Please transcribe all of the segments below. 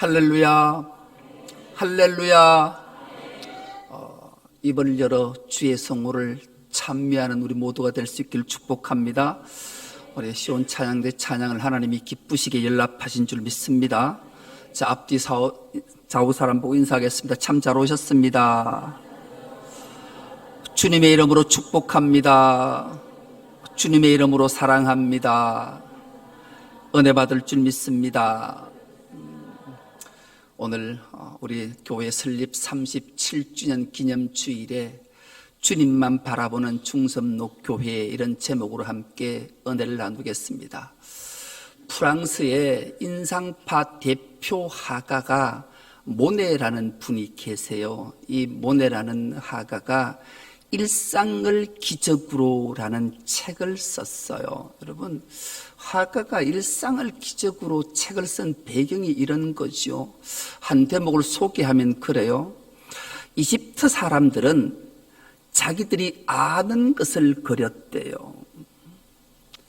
할렐루야, 할렐루야. 입을 열어 주의 성호를 찬미하는 우리 모두가 될 수 있기를 축복합니다. 우리 시온 찬양대 찬양을 하나님이 기쁘시게 연락하신 줄 믿습니다. 자, 앞뒤 좌우 사람 보고 인사하겠습니다. 참 잘 오셨습니다. 주님의 이름으로 축복합니다. 주님의 이름으로 사랑합니다. 은혜 받을 줄 믿습니다. 오늘 우리 교회 설립 37주년 기념주일에 주님만 바라보는 중섬로교회, 이런 제목으로 함께 은혜를 나누겠습니다. 프랑스의 인상파 대표 화가가 모네라는 분이 계세요. 이 모네라는 화가가 일상을 기적으로라는 책을 썼어요. 여러분, 화가가 일상을 기적으로 책을 쓴 배경이 이런 거죠. 한 대목을 소개하면 그래요. 이집트 사람들은 자기들이 아는 것을 그렸대요.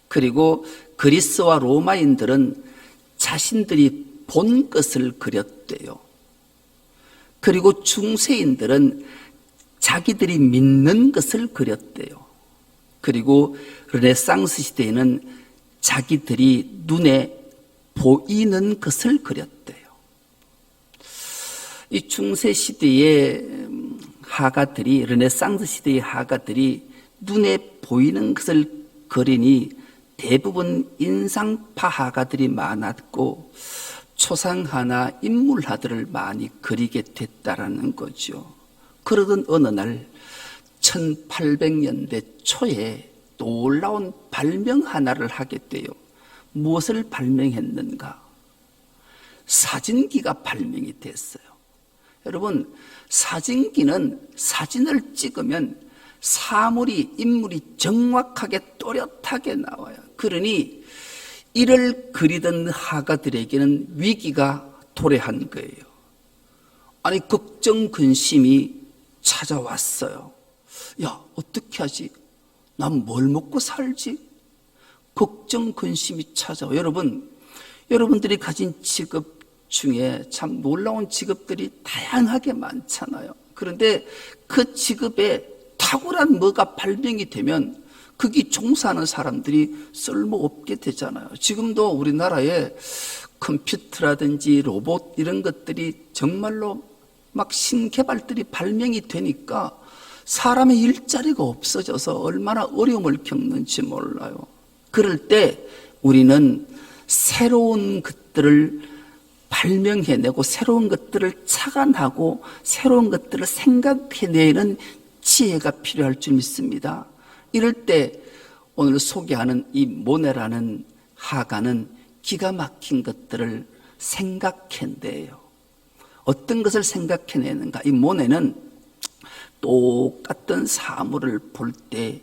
그리고 그리스와 로마인들은 자신들이 본 것을 그렸대요. 그리고 중세인들은 자기들이 믿는 것을 그렸대요. 그리고 르네상스 시대에는 자기들이 눈에 보이는 것을 그렸대요. 이 중세 시대의 화가들이, 르네상스 시대의 화가들이 눈에 보이는 것을 그리니 대부분 인상파 화가들이 많았고 초상화나 인물화들을 많이 그리게 됐다라는 거죠. 그러던 어느 날 1800년대 초에 놀라운 발명 하나를 하게 돼요. 무엇을 발명했는가? 사진기가 발명이 됐어요. 여러분, 사진기는 사진을 찍으면 사물이, 인물이 정확하게 또렷하게 나와요. 그러니 이를 그리던 화가들에게는 위기가 도래한 거예요. 아니, 걱정, 근심이 찾아왔어요. 야, 어떻게 하지? 난 뭘 먹고 살지? 걱정, 근심이 찾아와. 여러분들이 가진 직업 중에 참 놀라운 직업들이 다양하게 많잖아요. 그런데 그 직업에 탁월한 뭐가 발명이 되면 거기 종사하는 사람들이 쓸모없게 되잖아요. 지금도 우리나라에 컴퓨터라든지 로봇 이런 것들이 정말로 막 신개발들이 발명이 되니까 사람의 일자리가 없어져서 얼마나 어려움을 겪는지 몰라요. 그럴 때 우리는 새로운 것들을 발명해내고 새로운 것들을 착안하고 새로운 것들을 생각해내는 지혜가 필요할 줄 믿습니다. 이럴 때 오늘 소개하는 이 모네라는 화가는 기가 막힌 것들을 생각해내요. 어떤 것을 생각해내는가? 이 모네는 똑같은 사물을 볼 때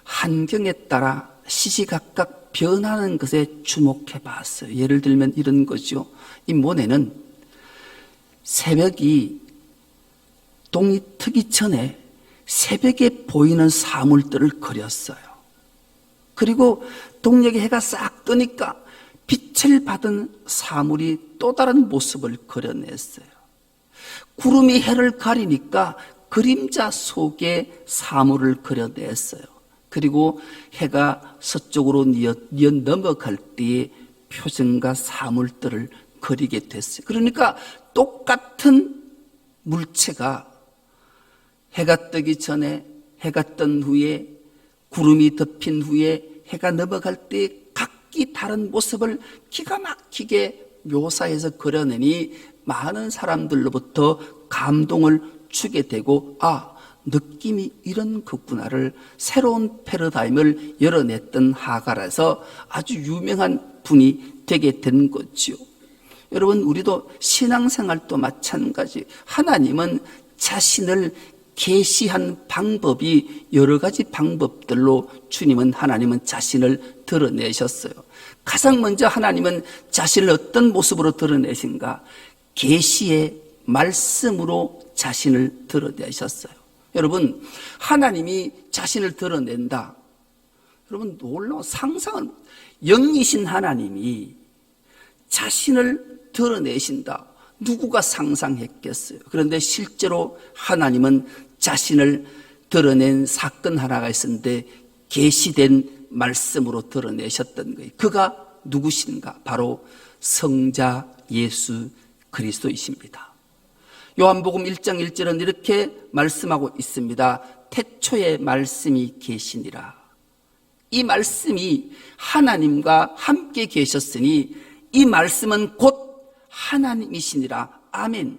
환경에 따라 시시각각 변하는 것에 주목해 봤어요. 예를 들면 이런 거죠. 이 모네는 새벽이 동이 트기 전에 새벽에 보이는 사물들을 그렸어요. 그리고 동력의 해가 싹 뜨니까 빛을 받은 사물이 또 다른 모습을 그려냈어요. 구름이 해를 가리니까 그림자 속에 사물을 그려냈어요. 그리고 해가 서쪽으로 뉘어 넘어갈 때의 표정과 사물들을 그리게 됐어요. 그러니까 똑같은 물체가 해가 뜨기 전에, 해가 뜬 후에, 구름이 덮인 후에, 해가 넘어갈 때 각기 다른 모습을 기가 막히게 묘사해서 그려내니 많은 사람들로부터 감동을 주게 되고, 느낌이 이런 거구나를, 새로운 패러다임을 열어냈던 화가라서 아주 유명한 분이 되게 된 거죠. 여러분, 우리도 신앙생활도 마찬가지. 하나님은 자신을 계시한 방법이 여러 가지 방법들로 하나님은 자신을 드러내셨어요. 가장 먼저 하나님은 자신을 어떤 모습으로 드러내신가? 계시의 말씀으로 자신을 드러내셨어요. 여러분, 하나님이 자신을 드러낸다. 여러분, 놀라운 상상을, 영이신 하나님이 자신을 드러내신다. 누구가 상상했겠어요? 그런데 실제로 하나님은 자신을 드러낸 사건 하나가 있었는데 계시된 말씀으로 드러내셨던 거예요. 그가 누구신가? 바로 성자 예수 그리스도이십니다. 요한복음 1장 1절은 이렇게 말씀하고 있습니다. 태초에 말씀이 계시니라. 이 말씀이 하나님과 함께 계셨으니 이 말씀은 곧 하나님이시니라. 아멘.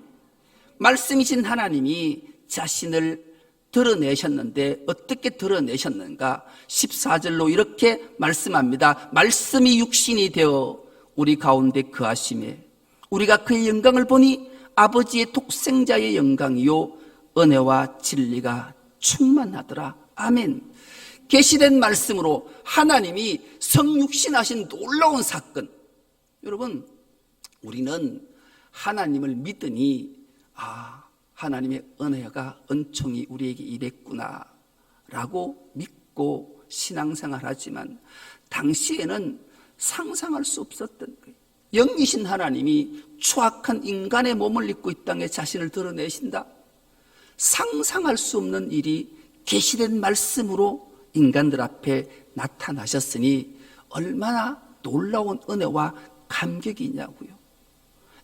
말씀이신 하나님이 자신을 드러내셨는데 어떻게 드러내셨는가? 14절로 이렇게 말씀합니다. 말씀이 육신이 되어 우리 가운데 거하심에 우리가 그의 영광을 보니 아버지의 독생자의 영광이요 은혜와 진리가 충만하더라. 아멘. 계시된 말씀으로 하나님이 성육신하신 놀라운 사건. 여러분, 우리는 하나님을 믿으니 하나님의 은혜가 은총이 우리에게 임했구나 라고 믿고 신앙생활 하지만 당시에는 상상할 수 없었던 거예요. 영이신 하나님이 추악한 인간의 몸을 입고 이 땅에 자신을 드러내신다. 상상할 수 없는 일이 계시된 말씀으로 인간들 앞에 나타나셨으니 얼마나 놀라운 은혜와 감격이 있냐고요.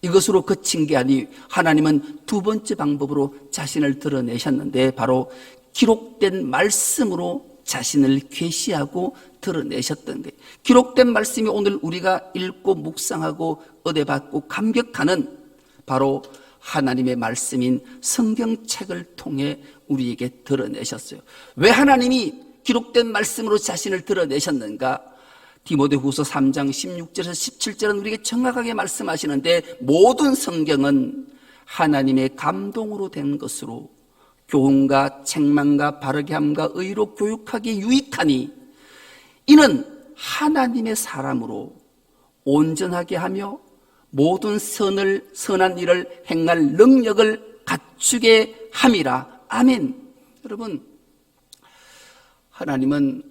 이것으로 그친 게 아니 하나님은 두 번째 방법으로 자신을 드러내셨는데 바로 기록된 말씀으로 자신을 계시하고 드러내셨던 거예요. 기록된 말씀이 오늘 우리가 읽고 묵상하고 은혜받고 감격하는 바로 하나님의 말씀인 성경책을 통해 우리에게 드러내셨어요. 왜 하나님이 기록된 말씀으로 자신을 드러내셨는가? 디모데후서 3장 16절에서 17절은 우리에게 정확하게 말씀하시는데 모든 성경은 하나님의 감동으로 된 것으로 교훈과 책망과 바르게 함과 의로 교육하기에 유익하니 이는 하나님의 사람으로 온전하게 하며 모든 선한 일을 행할 능력을 갖추게 함이라. 아멘. 여러분, 하나님은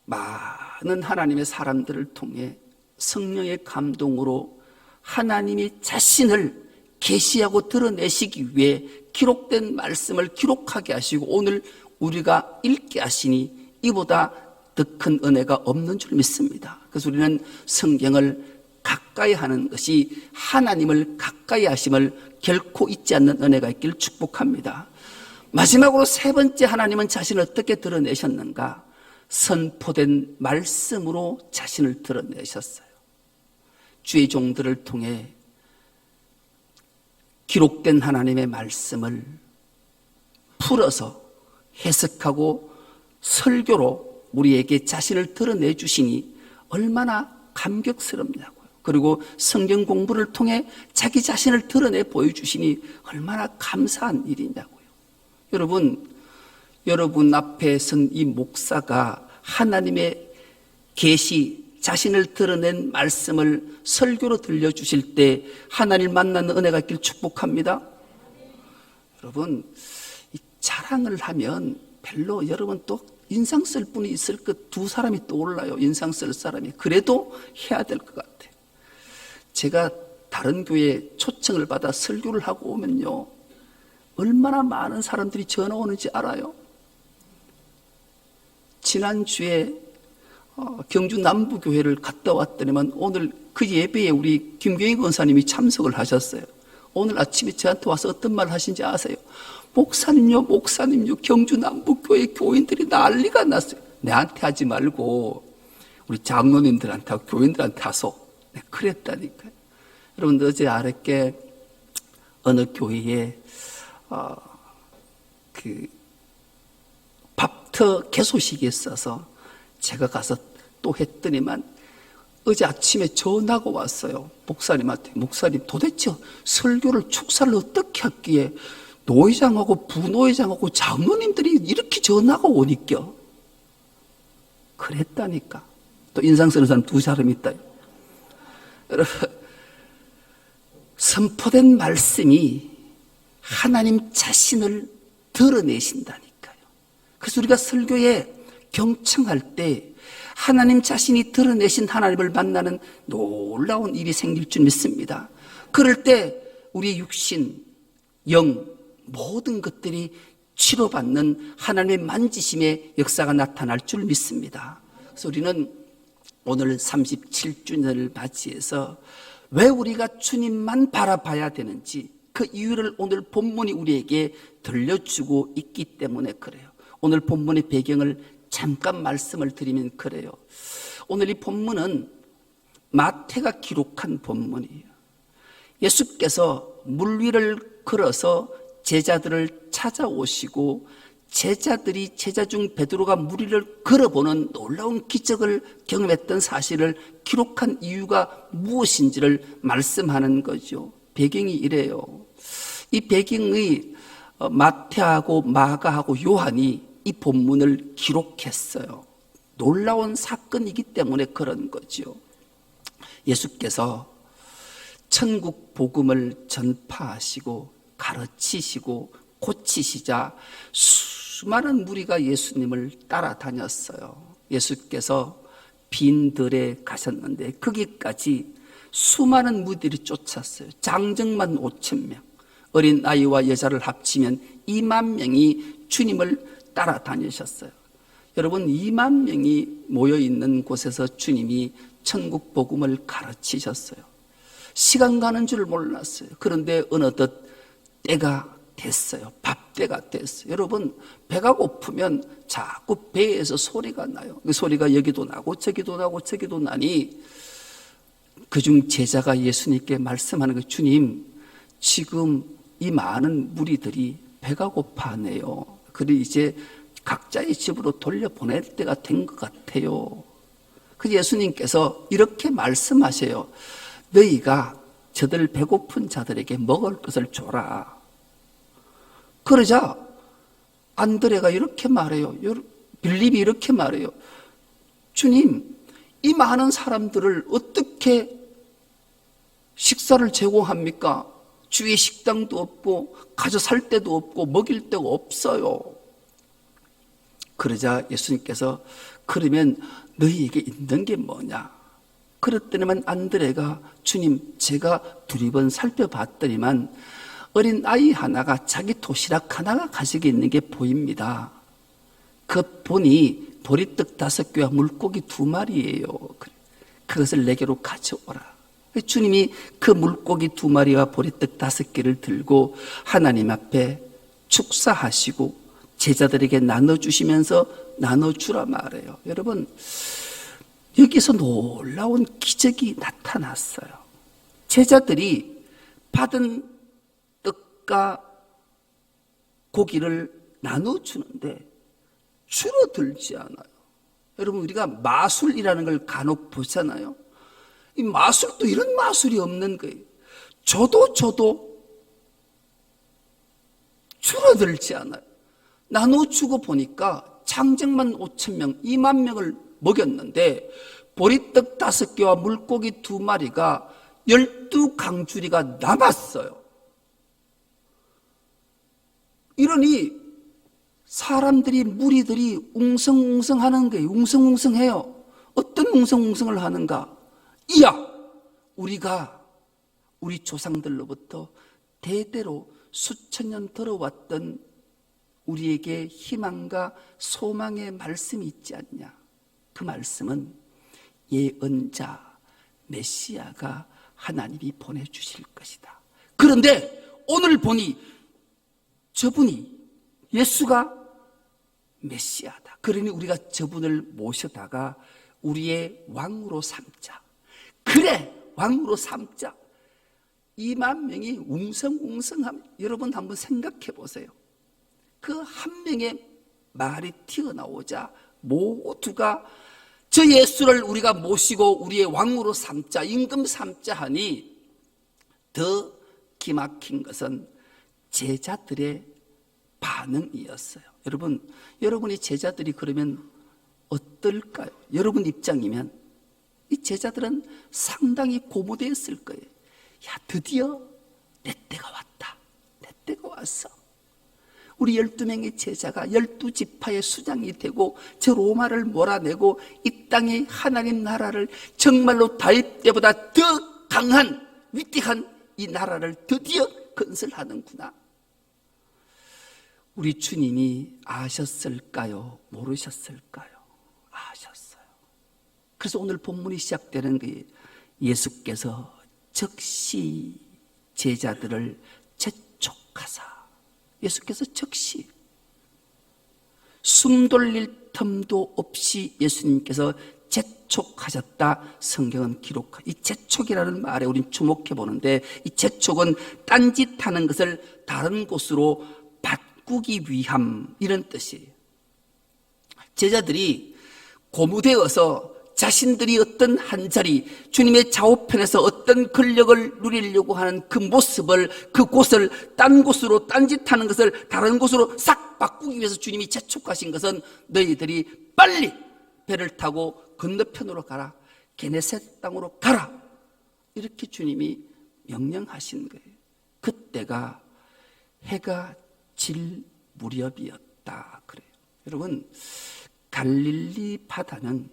많은 하나님의 사람들을 통해 성령의 감동으로 하나님이 자신을 계시하고 드러내시기 위해 기록된 말씀을 기록하게 하시고 오늘 우리가 읽게 하시니 이보다 더 큰 은혜가 없는 줄 믿습니다. 그래서 우리는 성경을 가까이 하는 것이 하나님을 가까이 하심을 결코 잊지 않는 은혜가 있기를 축복합니다. 마지막으로 세 번째, 하나님은 자신을 어떻게 드러내셨는가? 선포된 말씀으로 자신을 드러내셨어요. 주의 종들을 통해 기록된 하나님의 말씀을 풀어서 해석하고 설교로 우리에게 자신을 드러내 주시니 얼마나 감격스럽냐고요. 그리고 성경 공부를 통해 자기 자신을 드러내 보여주시니 얼마나 감사한 일이냐고요. 여러분 앞에 선 이 목사가 하나님의 계시, 자신을 드러낸 말씀을 설교로 들려주실 때 하나님 만나는 은혜가 있길 축복합니다. 여러분, 이 자랑을 하면 별로 여러분 또 인상 쓸 분이 있을 것, 두 사람이 떠올라요. 인상 쓸 사람이. 그래도 해야 될 것 같아요. 제가 다른 교회에 초청을 받아 설교를 하고 오면요, 얼마나 많은 사람들이 전화 오는지 알아요? 지난주에 경주 남부교회를 갔다 왔더니만 오늘 그 예배에 우리 김경희 권사님이 참석을 하셨어요. 오늘 아침에 저한테 와서 어떤 말 하신지 아세요? 목사님요 경주 남부교회 교인들이 난리가 났어요. 내한테 하지 말고 우리 장로님들한테 하고 교인들한테 하소. 네, 그랬다니까요. 여러분, 어제 아랫게 어느 교회에 밥터 개소식이 있어서 제가 가서 또 했더니만 어제 아침에 전화가 왔어요. 목사님한테. 목사님, 도대체 설교를 축사를 어떻게 했기에 노회장하고 부노회장하고 장로님들이 이렇게 전화가 오니까. 그랬다니까. 또 인상 쓰는 사람 두 사람 있다. 여러분, 선포된 말씀이 하나님 자신을 드러내신다니까요. 그래서 우리가 설교에 경청할 때 하나님 자신이 드러내신 하나님을 만나는 놀라운 일이 생길 줄 믿습니다. 그럴 때 우리의 육신, 영, 모든 것들이 치료받는 하나님의 만지심의 역사가 나타날 줄 믿습니다. 그래서 우리는 오늘 37주년을 맞이해서 왜 우리가 주님만 바라봐야 되는지 그 이유를 오늘 본문이 우리에게 들려주고 있기 때문에 그래요. 오늘 본문의 배경을 잠깐 말씀을 드리면 그래요. 오늘 이 본문은 마태가 기록한 본문이에요. 예수께서 물 위를 걸어서 제자들을 찾아오시고 제자들이 제자 중 베드로가 물 위를 걸어보는 놀라운 기적을 경험했던 사실을 기록한 이유가 무엇인지를 말씀하는 거죠. 배경이 이래요. 이 배경의 마태하고 마가하고 요한이 이 본문을 기록했어요. 놀라운 사건이기 때문에 그런 거죠. 예수께서 천국 복음을 전파하시고 가르치시고 고치시자 수많은 무리가 예수님을 따라다녔어요. 예수께서 빈 들에 가셨는데 거기까지 수많은 무리들이 쫓았어요. 장정만 5,000명, 어린 아이와 여자를 합치면 2만 명이 주님을 따라다니셨어요. 여러분, 2만 명이 모여있는 곳에서 주님이 천국 복음을 가르치셨어요. 시간 가는 줄 몰랐어요. 그런데 어느덧 때가 됐어요. 밥때가 됐어요. 여러분, 배가 고프면 자꾸 배에서 소리가 나요. 그 소리가 여기도 나고 저기도 나고 저기도 나니 그중 제자가 예수님께 말씀하는 거예요. 주님, 지금 이 많은 무리들이 배가 고파하네요. 그리고 이제 각자의 집으로 돌려보낼 때가 된 것 같아요. 그 예수님께서 이렇게 말씀하세요. 너희가 저들 배고픈 자들에게 먹을 것을 줘라. 그러자 안드레가 이렇게 말해요. 빌립이 이렇게 말해요. 주님, 이 많은 사람들을 어떻게 식사를 제공합니까? 주위에 식당도 없고 가져 살 데도 없고 먹일 데가 없어요. 그러자 예수님께서 그러면 너희에게 있는 게 뭐냐? 그랬더니만 안드레가 주님, 제가 두리번 살펴봤더니만 어린 아이 하나가 자기 도시락 하나가 가지고 있는 게 보입니다. 그 보니 보리떡 5개와 물고기 2마리예요. 그것을 내게로 가져오라. 주님이 그 물고기 2마리와 보리떡 5개를 들고 하나님 앞에 축사하시고 제자들에게 나눠주시면서 나눠주라 말해요. 여러분, 여기서 놀라운 기적이 나타났어요. 제자들이 받은 떡과 고기를 나눠주는데 줄어들지 않아요. 여러분, 우리가 마술이라는 걸 간혹 보잖아요. 이 마술도 이런 마술이 없는 거예요. 저도 줄어들지 않아요. 나눠주고 보니까 장정만 5,000명, 2만 명을 먹였는데 보리떡 5개와 물고기 2마리가 12강주리가 남았어요. 이러니 사람들이, 무리들이 웅성웅성하는 거예요. 웅성웅성해요. 어떤 웅성웅성을 하는가? 이야, 우리가 우리 조상들로부터 대대로 수천 년 들어왔던 우리에게 희망과 소망의 말씀이 있지 않냐? 그 말씀은 예언자 메시아가 하나님이 보내주실 것이다. 그런데 오늘 보니 저분이 예수가 메시아다. 그러니 우리가 저분을 모셔다가 우리의 왕으로 삼자. 그래, 왕으로 삼자. 2만 명이 웅성웅성함. 여러분 한번 생각해 보세요. 그 한 명의 말이 튀어나오자 모두가 저 예수를 우리가 모시고 우리의 왕으로 삼자, 임금 삼자 하니 더 기막힌 것은 제자들의 반응이었어요. 여러분이 제자들이 그러면 어떨까요? 여러분 입장이면 이 제자들은 상당히 고무되었을 거예요. 야, 드디어 내 때가 왔다. 내 때가 왔어. 우리 12명의 제자가 12지파의 수장이 되고 저 로마를 몰아내고 이 땅의 하나님 나라를 정말로 다윗 때보다 더 강한 위대한 이 나라를 드디어 건설하는구나. 우리 주님이 아셨을까요? 모르셨을까요? 아셨어요. 그래서 오늘 본문이 시작되는 게 예수께서 즉시 제자들을 재촉하사, 예수께서 즉시 숨 돌릴 틈도 없이 예수님께서 재촉하셨다. 성경은 기록하고, 이 재촉이라는 말에 우린 주목해 보는데, 이 재촉은 딴짓하는 것을 다른 곳으로 바꾸기 위함, 이런 뜻이에요. 제자들이 고무되어서 자신들이 어떤 한 자리, 주님의 좌우편에서 어떤 권력을 누리려고 하는 그 모습을, 그곳을 딴 곳으로, 딴짓하는 것을 다른 곳으로 싹 바꾸기 위해서 주님이 재촉하신 것은 너희들이 빨리 배를 타고 건너편으로 가라, 게네셋 땅으로 가라, 이렇게 주님이 명령하신 거예요. 그때가 해가 질 무렵이었다 그래요. 여러분, 갈릴리 바다는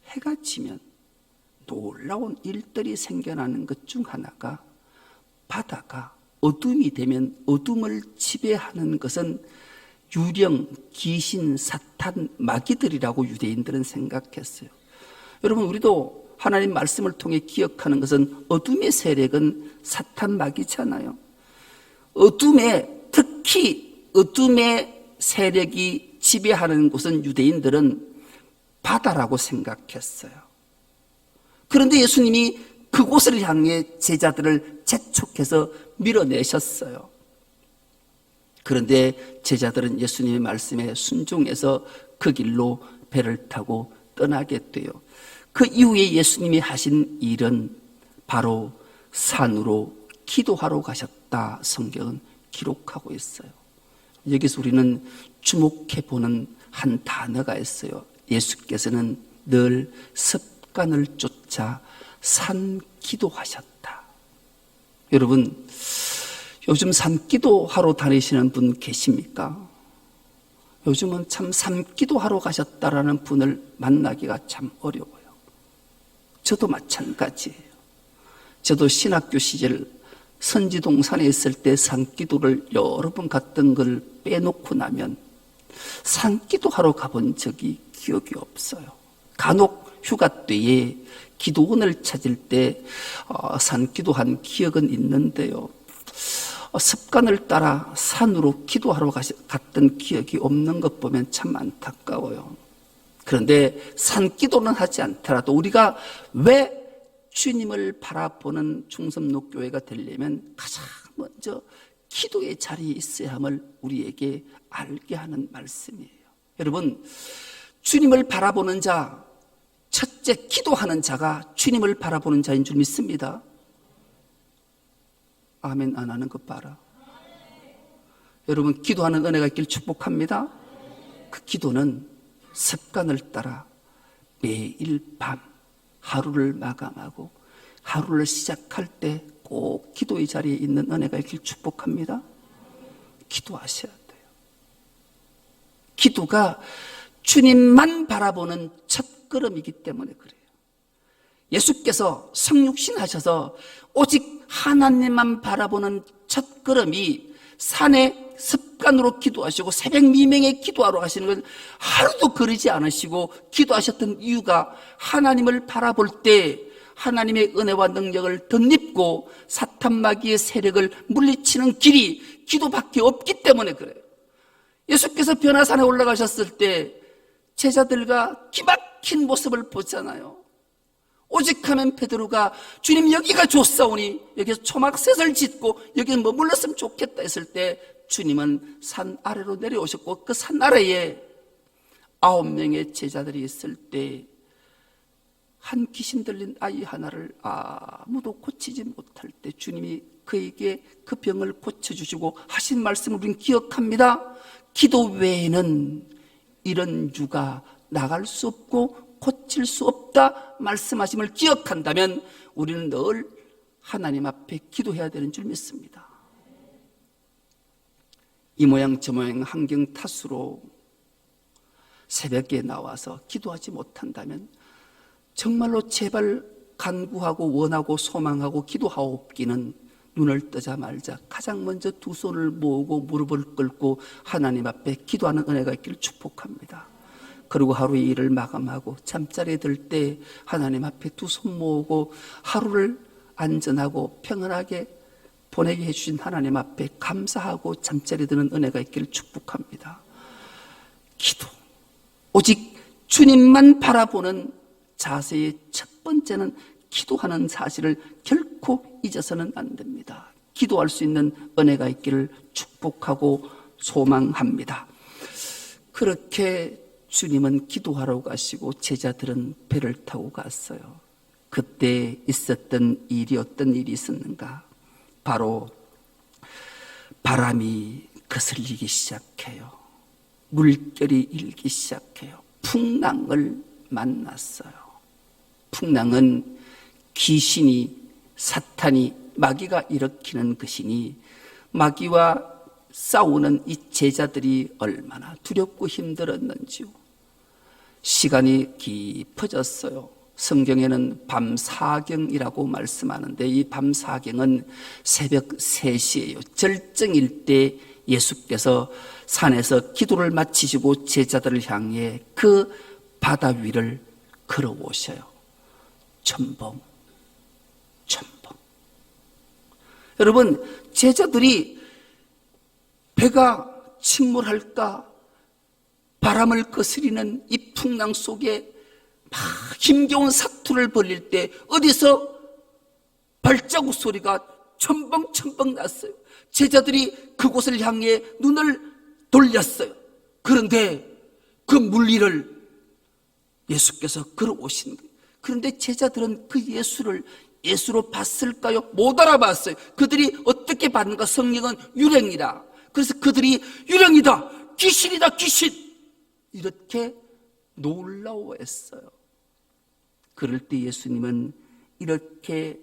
해가 지면 놀라운 일들이 생겨나는 것 중 하나가, 바다가 어둠이 되면 어둠을 지배하는 것은 유령, 귀신, 사탄, 마귀들이라고 유대인들은 생각했어요. 여러분, 우리도 하나님 말씀을 통해 기억하는 것은 어둠의 세력은 사탄, 마귀잖아요. 특히 어둠의 세력이 지배하는 곳은 유대인들은 바다라고 생각했어요. 그런데 예수님이 그곳을 향해 제자들을 재촉해서 밀어내셨어요. 그런데 제자들은 예수님의 말씀에 순종해서 그 길로 배를 타고 떠나게 돼요. 그 이후에 예수님이 하신 일은 바로 산으로 기도하러 가셨다. 성경은 기록하고 있어요. 여기서 우리는 주목해 보는 한 단어가 있어요. 예수께서는 늘 습관을 쫓아 산 기도하셨다. 여러분, 요즘 산 기도하러 다니시는 분 계십니까? 요즘은 참 산 기도하러 가셨다라는 분을 만나기가 참 어려워요. 저도 마찬가지예요. 저도 신학교 시절 선지동산에 있을 때 산기도를 여러 번 갔던 걸 빼놓고 나면 산기도하러 가본 적이 기억이 없어요. 간혹 휴가 때에 기도원을 찾을 때 산기도한 기억은 있는데요, 습관을 따라 산으로 기도하러 갔던 기억이 없는 것 보면 참 안타까워요. 그런데 산기도는 하지 않더라도 우리가 왜 주님을 바라보는 충성로교회가 되려면 가장 먼저 기도의 자리에 있어야 함을 우리에게 알게 하는 말씀이에요. 여러분, 주님을 바라보는 자, 첫째 기도하는 자가 주님을 바라보는 자인 줄 믿습니다. 아멘 안 하는 것 봐라. 여러분, 기도하는 은혜가 있길 축복합니다. 그 기도는 습관을 따라 매일 밤 하루를 마감하고 하루를 시작할 때 꼭 기도의 자리에 있는 은혜가 있길 축복합니다. 기도하셔야 돼요. 기도가 주님만 바라보는 첫걸음이기 때문에 그래요. 예수께서 성육신 하셔서 오직 하나님만 바라보는 첫걸음이 산에 습관으로 기도하시고 새벽 미명에 기도하러 가시는 건 하루도 거르지 않으시고 기도하셨던 이유가 하나님을 바라볼 때 하나님의 은혜와 능력을 덧입고 사탄 마귀의 세력을 물리치는 길이 기도밖에 없기 때문에 그래요. 예수께서 변화산에 올라가셨을 때 제자들과 기막힌 모습을 보잖아요. 오직 하면 베드로가 주님 여기가 좋사오니 여기서 초막셋을 짓고 여기서 머물렀으면 좋겠다 했을 때 주님은 산 아래로 내려오셨고 그 산 아래에 9명의 제자들이 있을 때 한 귀신 들린 아이 하나를 아무도 고치지 못할 때 주님이 그에게 그 병을 고쳐주시고 하신 말씀을 우리는 기억합니다. 기도 외에는 이런 유가 나갈 수 없고 고칠 수 없다 말씀하심을 기억한다면 우리는 늘 하나님 앞에 기도해야 되는 줄 믿습니다. 이 모양 저 모양 환경 탓으로 새벽에 나와서 기도하지 못한다면 정말로 제발 간구하고 원하고 소망하고 기도하옵기는 눈을 뜨자마자 가장 먼저 두 손을 모으고 무릎을 꿇고 하나님 앞에 기도하는 은혜가 있기를 축복합니다. 그리고 하루의 일을 마감하고 잠자리에 들 때 하나님 앞에 두 손 모으고 하루를 안전하고 평안하게 보내게 해주신 하나님 앞에 감사하고 잠자리에 드는 은혜가 있기를 축복합니다. 기도, 오직 주님만 바라보는 자세의 첫 번째는 기도하는 사실을 결코 잊어서는 안 됩니다. 기도할 수 있는 은혜가 있기를 축복하고 소망합니다. 그렇게 주님은 기도하러 가시고 제자들은 배를 타고 갔어요. 그때 있었던 일이 어떤 일이 있었는가? 바로 바람이 거슬리기 시작해요. 물결이 일기 시작해요. 풍랑을 만났어요. 풍랑은 귀신이, 사탄이, 마귀가 일으키는 것이니 마귀와 싸우는 이 제자들이 얼마나 두렵고 힘들었는지요. 시간이 깊어졌어요. 성경에는 밤사경이라고 말씀하는데 이 밤사경은 새벽 3시예요. 절정일 때 예수께서 산에서 기도를 마치시고 제자들을 향해 그 바다 위를 걸어오셔요. 첨벙. 여러분, 제자들이 배가 침몰할까 바람을 거스리는 이 풍랑 속에 막 힘겨운 사투를 벌릴 때 어디서 발자국 소리가 첨벙첨벙 났어요. 제자들이 그곳을 향해 눈을 돌렸어요. 그런데 그 물리를 예수께서 걸어오신 거예요. 그런데 제자들은 그 예수로 봤을까요? 못 알아봤어요. 그들이 어떻게 봤는가? 성경은 유령이다. 그래서 그들이 유령이다, 귀신이다, 귀신, 이렇게 놀라워했어요. 그럴 때 예수님은 이렇게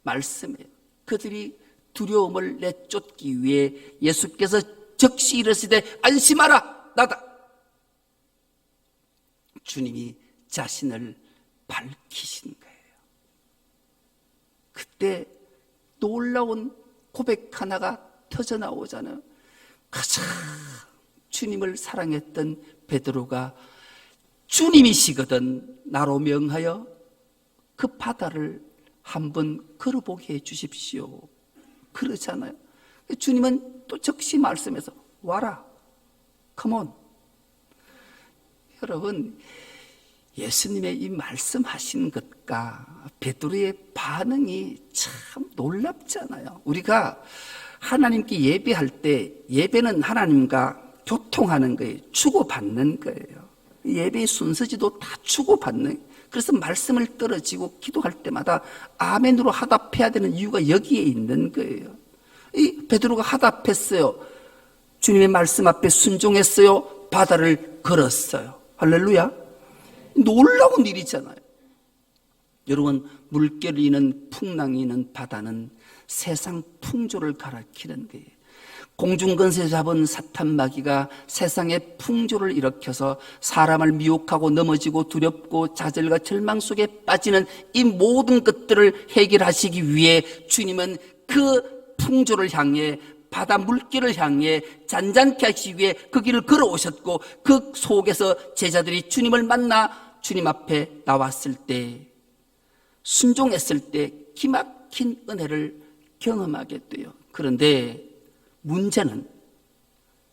말씀해요. 그들이 두려움을 내쫓기 위해 예수께서 즉시 이르시되 안심하라, 나다. 주님이 자신을 밝히신 거예요. 그때 놀라운 고백 하나가 터져나오잖아요. 가장 주님을 사랑했던 베드로가 주님이시거든 나로 명하여 그 바다를 한번 걸어보게 해주십시오. 그러잖아요. 주님은 또 즉시 말씀해서 와라, 컴온. 여러분, 예수님의 이 말씀하신 것과 베드로의 반응이 참 놀랍잖아요. 우리가 하나님께 예배할 때 예배는 하나님과 교통하는 거예요. 주고받는 거예요. 예배의 순서지도 다 주고받는. 그래서 말씀을 떨어지고 기도할 때마다 아멘으로 화답해야 되는 이유가 여기에 있는 거예요. 이 베드로가 화답했어요. 주님의 말씀 앞에 순종했어요. 바다를 걸었어요. 할렐루야. 놀라운 일이잖아요. 여러분, 물결이 있는 풍랑이 있는 바다는 세상 풍조를 가리키는 거예요. 공중근세 잡은 사탄 마귀가 세상의 풍조를 일으켜서 사람을 미혹하고 넘어지고 두렵고 좌절과 절망 속에 빠지는 이 모든 것들을 해결하시기 위해 주님은 그 풍조를 향해 바다 물결을 향해 잔잔케 하시기 위해 그 길을 걸어오셨고 그 속에서 제자들이 주님을 만나 주님 앞에 나왔을 때 순종했을 때 기막힌 은혜를 경험하게 돼요. 그런데 문제는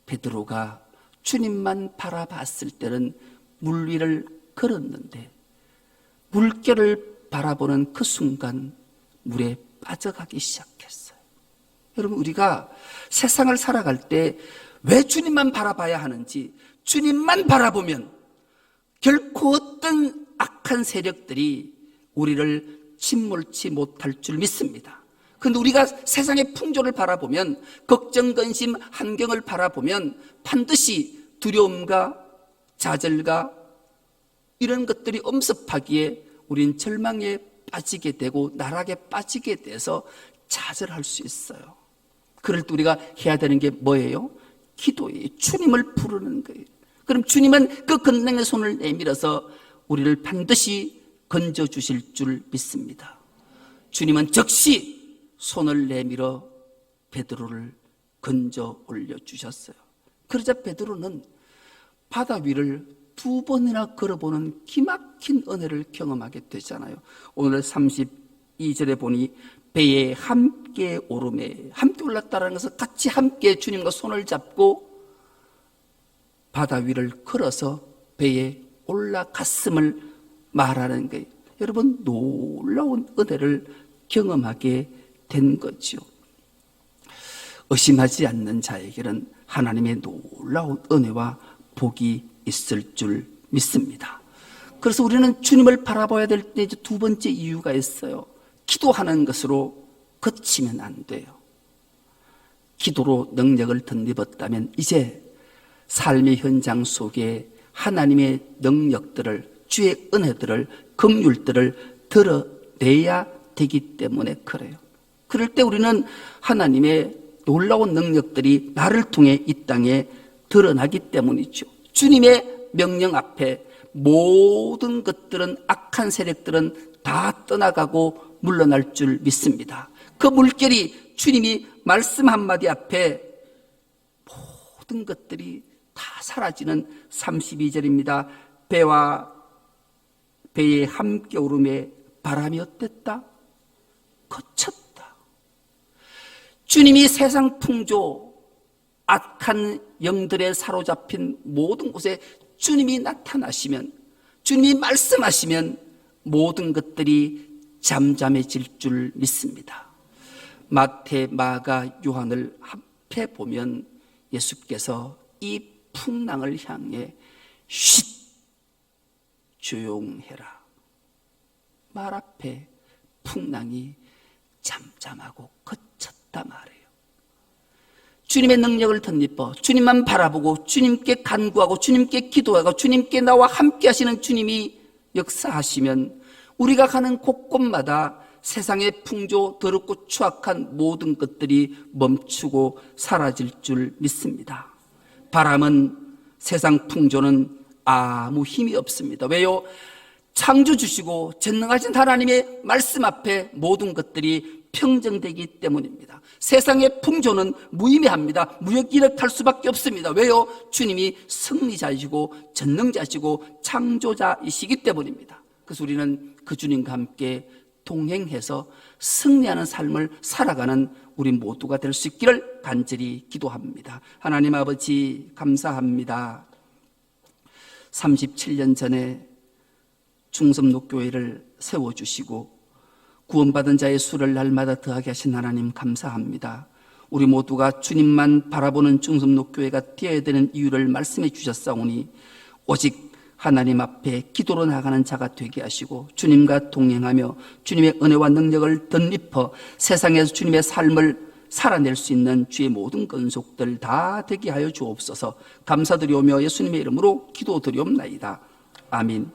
베드로가 주님만 바라봤을 때는 물 위를 걸었는데 물결을 바라보는 그 순간 물에 빠져가기 시작했어요. 여러분, 우리가 세상을 살아갈 때 왜 주님만 바라봐야 하는지, 주님만 바라보면 결코 어떤 악한 세력들이 우리를 침몰치 못할 줄 믿습니다. 그런데 우리가 세상의 풍조를 바라보면, 걱정, 근심, 환경을 바라보면 반드시 두려움과 좌절과 이런 것들이 엄습하기에 우린 절망에 빠지게 되고 나락에 빠지게 돼서 좌절할 수 있어요. 그럴 때 우리가 해야 되는 게 뭐예요? 기도예요. 주님을 부르는 거예요. 그럼 주님은 그 권능의 손을 내밀어서 우리를 반드시 건져주실 줄 믿습니다. 주님은 즉시 손을 내밀어 베드로를 건져 올려주셨어요. 그러자 베드로는 바다 위를 2번이나 걸어보는 기막힌 은혜를 경험하게 되잖아요. 오늘 32절에 보니 배에 함께 오르매, 함께 올랐다는 것은 같이 함께 주님과 손을 잡고 바다 위를 걸어서 배에 올라갔음을 말하는 거예요. 여러분, 놀라운 은혜를 경험하게 된 거죠. 의심하지 않는 자에게는 하나님의 놀라운 은혜와 복이 있을 줄 믿습니다. 그래서 우리는 주님을 바라봐야 될 때 2번째 이유가 있어요. 기도하는 것으로 그치면 안 돼요. 기도로 능력을 덧입었다면 이제 삶의 현장 속에 하나님의 능력들을, 주의 은혜들을, 긍휼들을 드러내야 되기 때문에 그래요. 그럴 때 우리는 하나님의 놀라운 능력들이 나를 통해 이 땅에 드러나기 때문이죠. 주님의 명령 앞에 모든 것들은, 악한 세력들은 다 떠나가고 물러날 줄 믿습니다. 그 물결이 주님이 말씀 한마디 앞에 모든 것들이 다 사라지는 32절입니다. 배에 함께 오름에 바람이 어땠다? 그쳤다. 주님이 세상 풍조, 악한 영들에 사로잡힌 모든 곳에 주님이 나타나시면, 주님이 말씀하시면 모든 것들이 잠잠해질 줄 믿습니다. 마태, 마가, 요한을 합해 보면 예수께서 이 풍랑을 향해 쉿, 조용해라, 말 앞에 풍랑이 잠잠하고 그쳤다 말이에요. 주님의 능력을 덧입어 주님만 바라보고 주님께 간구하고 주님께 기도하고 주님께 나와 함께 하시는 주님이 역사하시면 우리가 가는 곳곳마다 세상의 풍조, 더럽고 추악한 모든 것들이 멈추고 사라질 줄 믿습니다. 바람은, 세상 풍조는 아무 힘이 없습니다. 왜요? 창조주시고 전능하신 하나님의 말씀 앞에 모든 것들이 평정되기 때문입니다. 세상의 풍조는 무의미합니다. 무역일획할 수밖에 없습니다. 왜요? 주님이 승리자이시고 전능자시고 창조자이시기 때문입니다. 그래서 우리는 그 주님과 함께 동행해서 승리하는 삶을 살아가는 우리 모두가 될 수 있기를 간절히 기도합니다. 하나님 아버지, 감사합니다. 37년 전에 중섭록교회를 세워주시고 구원받은 자의 수를 날마다 더하게 하신 하나님 감사합니다. 우리 모두가 주님만 바라보는 중섭록교회가 되어야 되는 이유를 말씀해 주셨사오니 오직 하나님 앞에 기도로 나가는 자가 되게 하시고 주님과 동행하며 주님의 은혜와 능력을 덧입어 세상에서 주님의 삶을 살아낼 수 있는 주의 모든 건속들 다 되게 하여 주옵소서. 감사드리오며 예수님의 이름으로 기도드리옵나이다. 아멘.